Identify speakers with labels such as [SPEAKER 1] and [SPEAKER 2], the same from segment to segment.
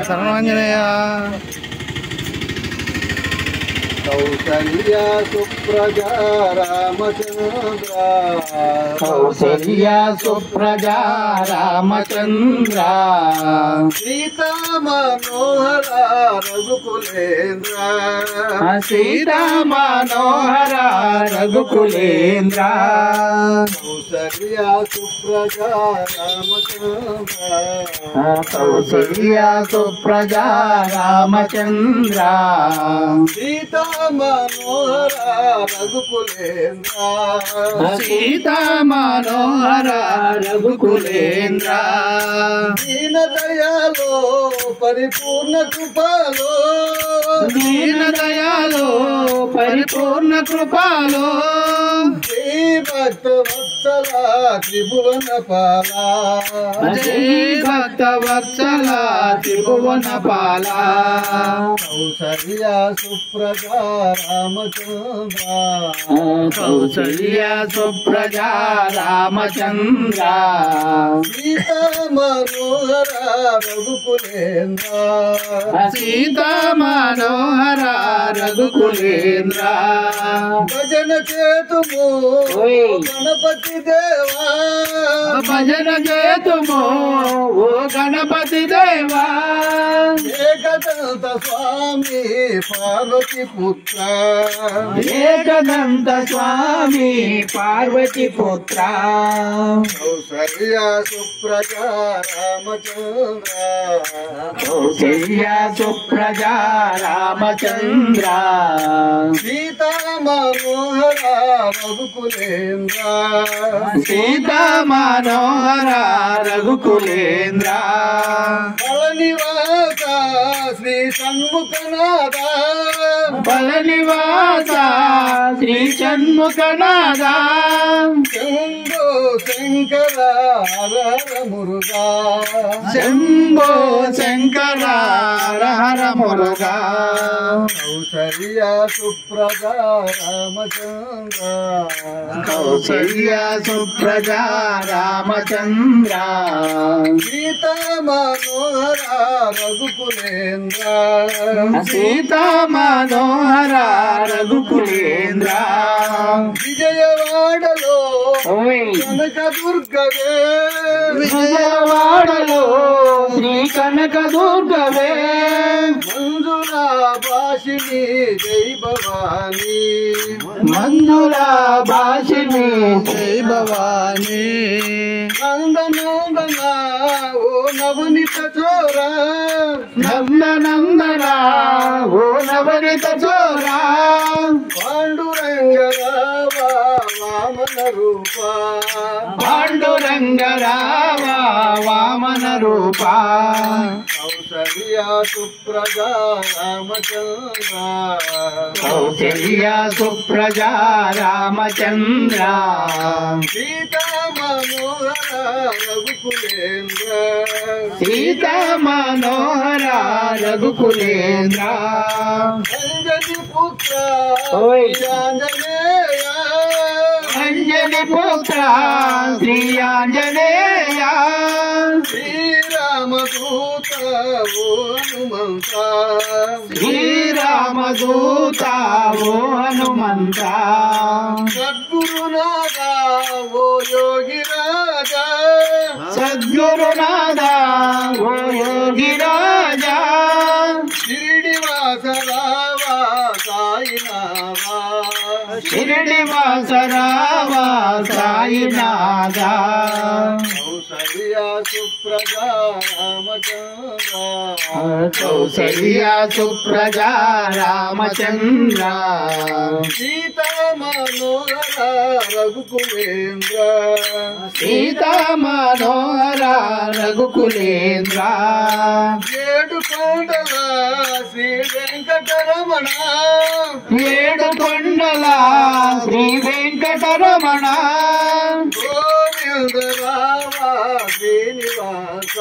[SPEAKER 1] శరణాంజనేయ.
[SPEAKER 2] కౌసల్య సుప్రజా రామచంద్ర,
[SPEAKER 1] కౌసల్య సుప్రజా రామచంద్ర,
[SPEAKER 2] సీతా మనోహర రఘుకులేంద్ర,
[SPEAKER 1] సీతా మనోహర రఘుకులేంద్ర,
[SPEAKER 2] కౌసల్య సుప్రజా రామచంద్ర,
[SPEAKER 1] కౌసల్య సుప్రజా రామచంద్ర,
[SPEAKER 2] సీతా మనోహర రఘుకులేంద్ర,
[SPEAKER 1] సీతా మనోహర రఘుకులేంద్ర,
[SPEAKER 2] దీన దయాలో పరిపూర్ణ కృపలో,
[SPEAKER 1] దీన దయాలో పరిపూర్ణ కృపాలో,
[SPEAKER 2] జై భక్త వత్సల త్రిభువన పాల,
[SPEAKER 1] జై భక్త వత్సల త్రిభువన పాల,
[SPEAKER 2] కౌసల్య సుప్రజా రామచంద్ర,
[SPEAKER 1] కౌసల్య సుప్రజా రామచంద్ర,
[SPEAKER 2] సీతా మనోహర రఘుకులేంద్ర,
[SPEAKER 1] సీతా మనోహర రఘుకులేంద్ర,
[SPEAKER 2] భజన చేతుము గణపతి దేవా,
[SPEAKER 1] భజన చేతుమో ఓ గణపతి దేవా,
[SPEAKER 2] ఏకదంత స్వామి పార్వతి పుత్ర,
[SPEAKER 1] ఏకదంత స్వామి పార్వతి పుత్ర,
[SPEAKER 2] కౌసల్య సుప్రజా రామచంద్ర,
[SPEAKER 1] కౌసల్య సుప్రజా రామచంద్ర,
[SPEAKER 2] సీతా మనోహర రఘుకులేంద్ర,
[SPEAKER 1] సీతా మనోహర రఘుకులేంద్ర,
[SPEAKER 2] బలనివాస శ్రీ షణ్ముఖనాథ,
[SPEAKER 1] బలనివాస శ్రీ షణ్ముఖనాథ,
[SPEAKER 2] శంభో శంకర హర హర మురుగా,
[SPEAKER 1] శంభో శంకర హర మురుగా,
[SPEAKER 2] కౌసల్య సుప్రజా రామచంద్ర,
[SPEAKER 1] కౌసల్య సుప్రజా రామచంద్ర,
[SPEAKER 2] సీతా మనోహర రఘుకులేంద్ర,
[SPEAKER 1] సీతా మనోహర రఘుకులేంద్ర,
[SPEAKER 2] విజయవాడలో
[SPEAKER 1] ఓయ్
[SPEAKER 2] కనక దుర్గవే,
[SPEAKER 1] విజయవాడలో శ్రీ కనక దుర్గవే,
[SPEAKER 2] మంజుల భాషిణి జై భవానీ,
[SPEAKER 1] మంజుల భాషిణి జై భవానీ,
[SPEAKER 2] నందనందన ఓ నవనిత చోర,
[SPEAKER 1] నందనందన ఓ నవనిత చోరా,
[SPEAKER 2] పాండురంగరావ వామన రూప,
[SPEAKER 1] పాండురంగరావ వామన రూప,
[SPEAKER 2] కౌసల్య సుప్రజా రామచంద్ర,
[SPEAKER 1] కౌసల్య సుప్రజా రామచంద్ర,
[SPEAKER 2] సీతా మనోహర రఘుకులేంద్ర,
[SPEAKER 1] సీతా మనోహర రఘుకులేంద్ర,
[SPEAKER 2] అంజని పుత్ర
[SPEAKER 1] ఓయ్
[SPEAKER 2] ఆంజనేయ,
[SPEAKER 1] అంజని పుత్ర శ్రీ ఆంజనేయ,
[SPEAKER 2] శ్రీరామదూత ఓ హనుమంత,
[SPEAKER 1] శ్రీరామదూత ఓ హనుమంత,
[SPEAKER 2] సద్గురునాథ ఓ యోగి రాజా,
[SPEAKER 1] సద్గురునాథ ఓ యోగి రాజా,
[SPEAKER 2] షిరిడివాస రావా సాయినాథా,
[SPEAKER 1] షిరిడివాస రావా సాయినాథ,
[SPEAKER 2] కౌసల్య సుప్రజా రామచంద్ర,
[SPEAKER 1] కౌసల్య సుప్రజా రామచంద్ర,
[SPEAKER 2] సీతా మనోహర రఘుకులేంద్ర,
[SPEAKER 1] సీతా మనోహర రఘుకులేంద్ర,
[SPEAKER 2] ఏడు కొండల శ్రీ వెంకటరమణ,
[SPEAKER 1] ఏడు కొండల శ్రీ వెంకటరమణ,
[SPEAKER 2] గోవింద రావా శ్రీనివాస,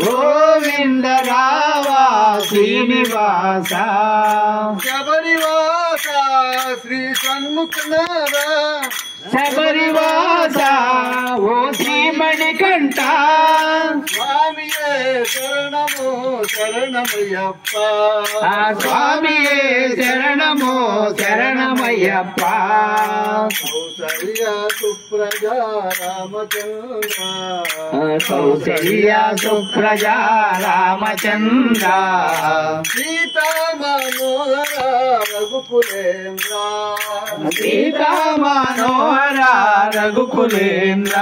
[SPEAKER 1] గోవింద రావా శ్రీనివాస,
[SPEAKER 2] శబరివాస శ్రీ షణ్ముఖనాథ,
[SPEAKER 1] శబరివాస ఓ శ్రీమణికంఠ,
[SPEAKER 2] స్వామియే శరణము శరణమయ్యప్ప
[SPEAKER 1] స్వామియే శరణము శరణమయ్యప్ప
[SPEAKER 2] కౌసల్య సుప్రజా రామచంద్ర
[SPEAKER 1] కౌసల్య సుప్రజా రామచంద్ర
[SPEAKER 2] సీతా మనోహర రఘుకులేంద్ర
[SPEAKER 1] సీతా మనోహర రఘుకులేంద్ర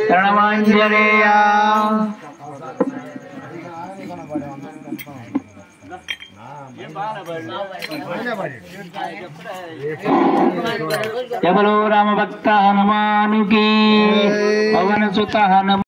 [SPEAKER 1] శరణమాంజనేయ జబలో రామ భక్త హనుమానుకి పవన సుత హనుమ